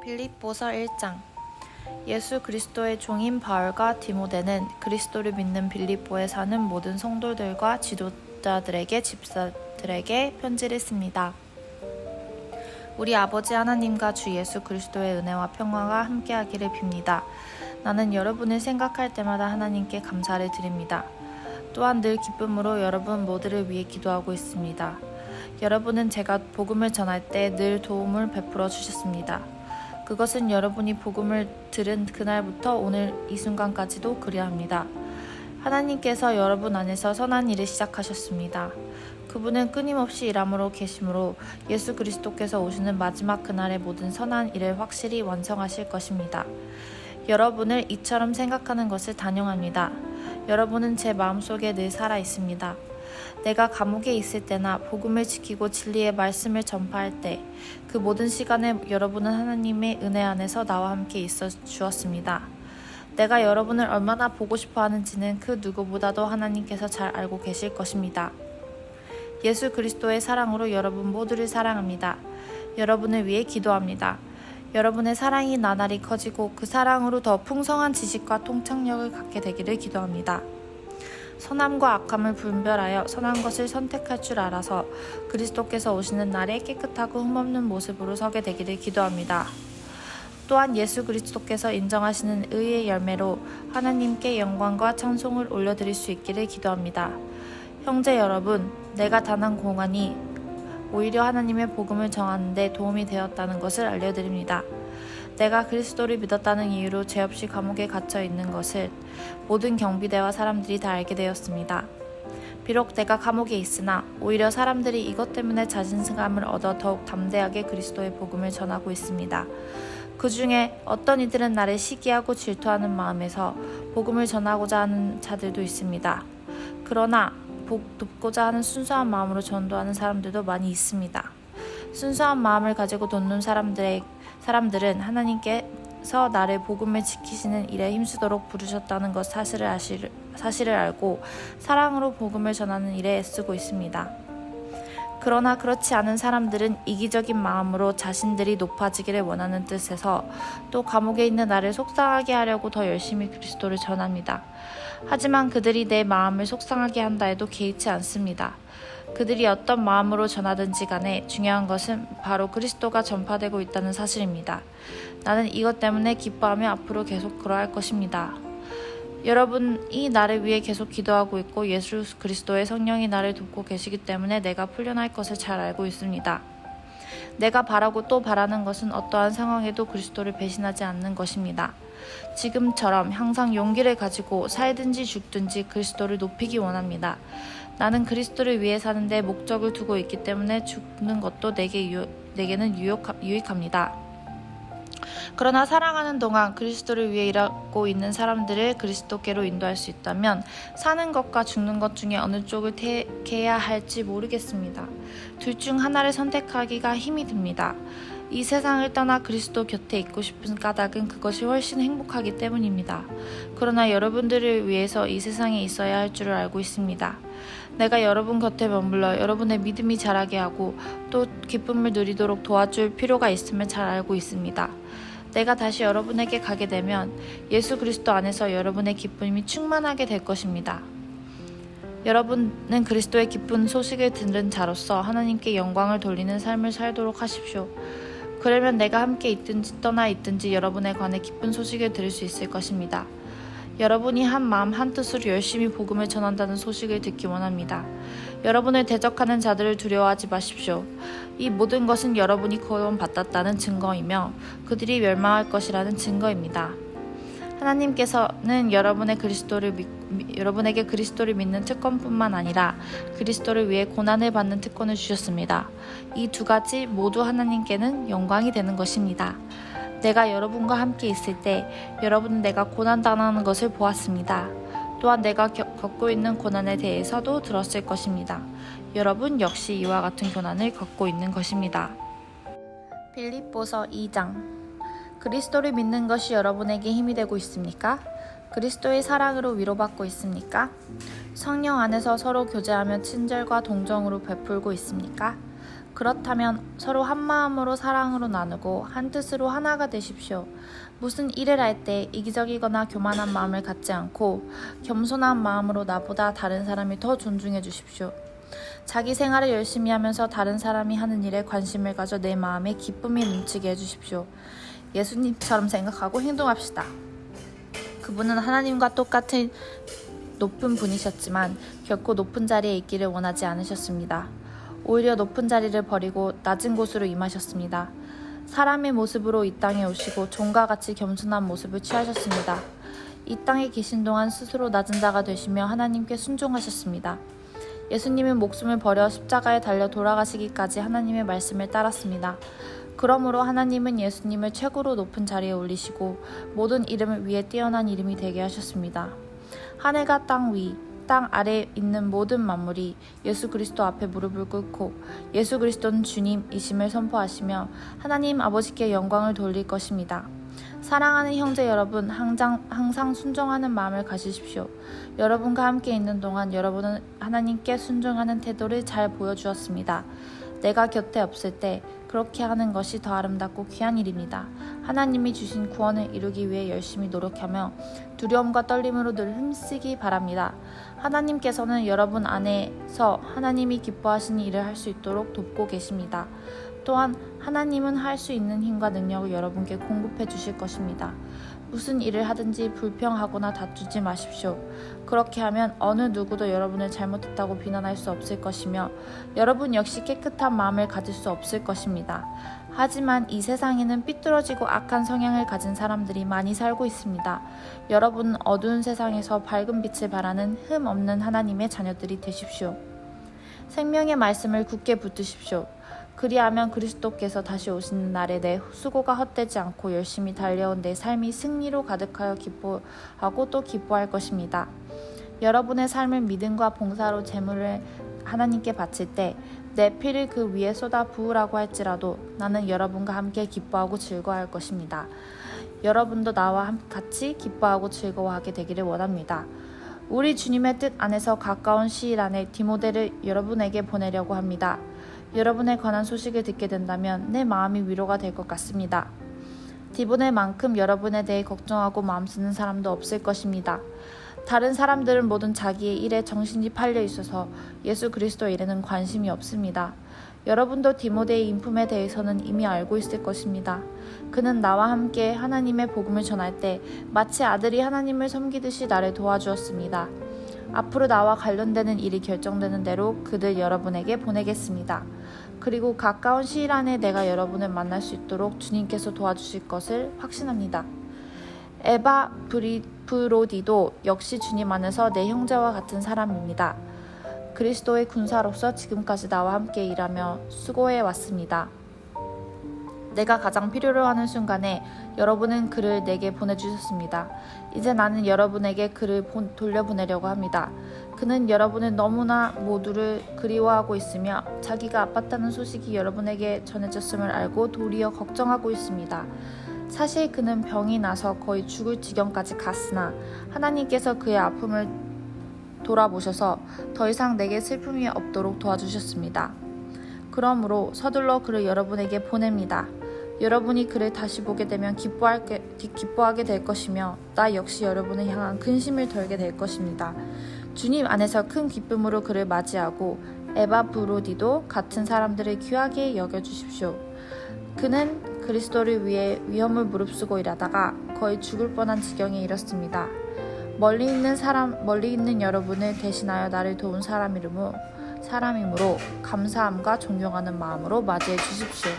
빌립보서 1장. 예수 그리스도의 종인 바울과 디모데는 그리스도를 믿는 빌립보에 사는 모든 성도들과 지도자들에게 집사들에게 편지를 씁니다. 우리 아버지 하나님과 주 예수 그리스도의 은혜와 평화가 함께하기를 빕니다. 나는 여러분을 생각할 때마다 하나님께 감사를 드립니다. 또한 늘 기쁨으로 여러분 모두를 위해 기도하고 있습니다. 여러분은 제가 복음을 전할 때 늘 도움을 베풀어 주셨습니다. 그것은 여러분이 복음을 들은 그날부터 오늘 이 순간까지도 그리합니다. 하나님께서 여러분 안에서 선한 일을 시작하셨습니다. 그분은 끊임없이 일함으로 계시므로 예수 그리스도께서 오시는 마지막 그날의 모든 선한 일을 확실히 완성하실 것입니다. 여러분을 이처럼 생각하는 것을 단용합니다. 여러분은 제 마음속에 늘 살아 있습니다. 내가 감옥에 있을 때나 복음을 지키고 진리의 말씀을 전파할 때 그 모든 시간에 여러분은 하나님의 은혜 안에서 나와 함께 있어 주었습니다. 내가 여러분을 얼마나 보고 싶어 하는지는 그 누구보다도 하나님께서 잘 알고 계실 것입니다. 예수 그리스도의 사랑으로 여러분 모두를 사랑합니다. 여러분을 위해 기도합니다. 여러분의 사랑이 나날이 커지고 그 사랑으로 더 풍성한 지식과 통찰력을 갖게 되기를 기도합니다. 선함과 악함을 분별하여 선한 것을 선택할 줄 알아서 그리스도께서 오시는 날에 깨끗하고 흠없는 모습으로 서게 되기를 기도합니다. 또한 예수 그리스도께서 인정하시는 의의 열매로 하나님께 영광과 찬송을 올려드릴 수 있기를 기도합니다. 형제 여러분, 내가 단한 공안이 오히려 하나님의 복음을 정하는 데 도움이 되었다는 것을 알려드립니다. 내가 그리스도를 믿었다는 이유로 죄 없이 감옥에 갇혀 있는 것을 모든 경비대와 사람들이 다 알게 되었습니다. 비록 내가 감옥에 있으나 오히려 사람들이 이것 때문에 자신감을 얻어 더욱 담대하게 그리스도의 복음을 전하고 있습니다. 그 중에 어떤 이들은 나를 시기하고 질투하는 마음에서 복음을 전하고자 하는 자들도 있습니다. 그러나 복 돕고자 하는 순수한 마음으로 전도하는 사람들도 많이 있습니다. 순수한 마음을 가지고 돕는 사람들은 하나님께서 나를 복음을 지키시는 일에 힘쓰도록 부르셨다는 것 사실을 알고 사랑으로 복음을 전하는 일에 애쓰고 있습니다. 그러나 그렇지 않은 사람들은 이기적인 마음으로 자신들이 높아지기를 원하는 뜻에서 또 감옥에 있는 나를 속상하게 하려고 더 열심히 그리스도를 전합니다. 하지만 그들이 내 마음을 속상하게 한다 해도 개의치 않습니다. 그들이 어떤 마음으로 전하든지 간에 중요한 것은 바로 그리스도가 전파되고 있다는 사실입니다. 나는 이것 때문에 기뻐하며 앞으로 계속 그러할 것입니다. 여러분이 나를 위해 계속 기도하고 있고 예수 그리스도의 성령이 나를 돕고 계시기 때문에 내가 풀려날 것을 잘 알고 있습니다. 내가 바라고 또 바라는 것은 어떠한 상황에도 그리스도를 배신하지 않는 것입니다. 지금처럼 항상 용기를 가지고 살든지 죽든지 그리스도를 높이기 원합니다. 나는 그리스도를 위해 사는데 목적을 두고 있기 때문에 죽는 것도 내게는 유익합니다. 그러나 살아가는 동안 그리스도를 위해 일하고 있는 사람들을 그리스도께로 인도할 수 있다면 사는 것과 죽는 것 중에 어느 쪽을 택해야 할지 모르겠습니다. 둘 중 하나를 선택하기가 힘이 듭니다. 이 세상을 떠나 그리스도 곁에 있고 싶은 까닭은 그것이 훨씬 행복하기 때문입니다. 그러나 여러분들을 위해서 이 세상에 있어야 할 줄을 알고 있습니다. 내가 여러분 곁에 머물러 여러분의 믿음이 자라게 하고 또 기쁨을 누리도록 도와줄 필요가 있음을 잘 알고 있습니다. 내가 다시 여러분에게 가게 되면 예수 그리스도 안에서 여러분의 기쁨이 충만하게 될 것입니다. 여러분은 그리스도의 기쁜 소식을 들은 자로서 하나님께 영광을 돌리는 삶을 살도록 하십시오. 그러면 내가 함께 있든지 떠나 있든지 여러분에 관해 기쁜 소식을 들을 수 있을 것입니다. 여러분이 한 마음 한 뜻으로 열심히 복음을 전한다는 소식을 듣기 원합니다. 여러분을 대적하는 자들을 두려워하지 마십시오. 이 모든 것은 여러분이 구원받았다는 증거이며 그들이 멸망할 것이라는 증거입니다. 하나님께서는 여러분에게 그리스도를 믿는 특권뿐만 아니라 그리스도를 위해 고난을 받는 특권을 주셨습니다. 이 두 가지 모두 하나님께는 영광이 되는 것입니다. 내가 여러분과 함께 있을 때 여러분은 내가 고난당하는 것을 보았습니다. 또한 내가 겪고 있는 고난에 대해서도 들었을 것입니다. 여러분 역시 이와 같은 고난을 겪고 있는 것입니다. 빌립보서 2장. 그리스도를 믿는 것이 여러분에게 힘이 되고 있습니까? 그리스도의 사랑으로 위로받고 있습니까? 성령 안에서 서로 교제하며 친절과 동정으로 베풀고 있습니까? 그렇다면 서로 한 마음으로 사랑으로 나누고 한 뜻으로 하나가 되십시오. 무슨 일을 할 때 이기적이거나 교만한 마음을 갖지 않고 겸손한 마음으로 나보다 다른 사람을 더 존중해 주십시오. 자기 생활을 열심히 하면서 다른 사람이 하는 일에 관심을 가져 내 마음에 기쁨이 넘치게 해주십시오. 예수님처럼 생각하고 행동합시다. 그분은 하나님과 똑같은 높은 분이셨지만 결코 높은 자리에 있기를 원하지 않으셨습니다. 오히려 높은 자리를 버리고 낮은 곳으로 임하셨습니다. 사람의 모습으로 이 땅에 오시고 종과 같이 겸손한 모습을 취하셨습니다. 이 땅에 계신 동안 스스로 낮은 자가 되시며 하나님께 순종하셨습니다. 예수님은 목숨을 버려 십자가에 달려 돌아가시기까지 하나님의 말씀을 따랐습니다. 그러므로 하나님은 예수님을 최고로 높은 자리에 올리시고 모든 이름을 위에 뛰어난 이름이 되게 하셨습니다. 하늘과 땅 위, 땅 아래에 있는 모든 만물이 예수 그리스도 앞에 무릎을 꿇고 예수 그리스도는 주님이심을 선포하시며 하나님 아버지께 영광을 돌릴 것입니다. 사랑하는 형제 여러분, 항상 순종하는 마음을 가지십시오. 여러분과 함께 있는 동안 여러분은 하나님께 순종하는 태도를 잘 보여주었습니다. 내가 곁에 없을 때 그렇게 하는 것이 더 아름답고 귀한 일입니다. 하나님이 주신 구원을 이루기 위해 열심히 노력하며 두려움과 떨림으로 늘 힘쓰기 바랍니다. 하나님께서는 여러분 안에서 하나님이 기뻐하시는 일을 할 수 있도록 돕고 계십니다. 또한 하나님은 할 수 있는 힘과 능력을 여러분께 공급해 주실 것입니다. 무슨 일을 하든지 불평하거나 다투지 마십시오. 그렇게 하면 어느 누구도 여러분을 잘못했다고 비난할 수 없을 것이며 여러분 역시 깨끗한 마음을 가질 수 없을 것입니다. 하지만 이 세상에는 삐뚤어지고 악한 성향을 가진 사람들이 많이 살고 있습니다. 여러분은 어두운 세상에서 밝은 빛을 발하는 흠 없는 하나님의 자녀들이 되십시오. 생명의 말씀을 굳게 붙드십시오. 그리하면 그리스도께서 다시 오시는 날에 내 수고가 헛되지 않고 열심히 달려온 내 삶이 승리로 가득하여 기뻐하고 또 기뻐할 것입니다. 여러분의 삶을 믿음과 봉사로 제물을 하나님께 바칠 때 내 피를 그 위에 쏟아 부으라고 할지라도 나는 여러분과 함께 기뻐하고 즐거워할 것입니다. 여러분도 나와 같이 기뻐하고 즐거워하게 되기를 원합니다. 우리 주님의 뜻 안에서 가까운 시일 안에 디모데를 여러분에게 보내려고 합니다. 여러분에 관한 소식을 듣게 된다면 내 마음이 위로가 될 것 같습니다. 디모데만큼 여러분에 대해 걱정하고 마음 쓰는 사람도 없을 것입니다. 다른 사람들은 모든 자기의 일에 정신이 팔려 있어서 예수 그리스도 일에는 관심이 없습니다. 여러분도 디모데의 인품에 대해서는 이미 알고 있을 것입니다. 그는 나와 함께 하나님의 복음을 전할 때 마치 아들이 하나님을 섬기듯이 나를 도와주었습니다. 앞으로 나와 관련되는 일이 결정되는 대로 그들 여러분에게 보내겠습니다. 그리고 가까운 시일 안에 내가 여러분을 만날 수 있도록 주님께서 도와주실 것을 확신합니다. 에바브로디도 역시 주님 안에서 내 형제와 같은 사람입니다. 그리스도의 군사로서 지금까지 나와 함께 일하며 수고해 왔습니다. 내가 가장 필요로 하는 순간에 여러분은 그를 내게 보내주셨습니다. 이제 나는 여러분에게 그를 돌려보내려고 합니다. 그는 여러분을 너무나 모두를 그리워하고 있으며 자기가 아팠다는 소식이 여러분에게 전해졌음을 알고 도리어 걱정하고 있습니다. 사실 그는 병이 나서 거의 죽을 지경까지 갔으나 하나님께서 그의 아픔을 돌아보셔서 더 이상 내게 슬픔이 없도록 도와주셨습니다. 그러므로 서둘러 그를 여러분에게 보냅니다. 여러분이 그를 다시 보게 되면 기뻐하게 될 것이며 나 역시 여러분을 향한 근심을 덜게 될 것입니다. 주님 안에서 큰 기쁨으로 그를 맞이하고 에바브로디도 같은 사람들을 귀하게 여겨주십시오. 그는 그리스도를 위해 위험을 무릅쓰고 일하다가 거의 죽을 뻔한 지경에 이르렀습니다. 멀리 있는 여러분을 대신하여 나를 도운 사람이므로 감사함과 존경하는 마음으로 맞이해 주십시오.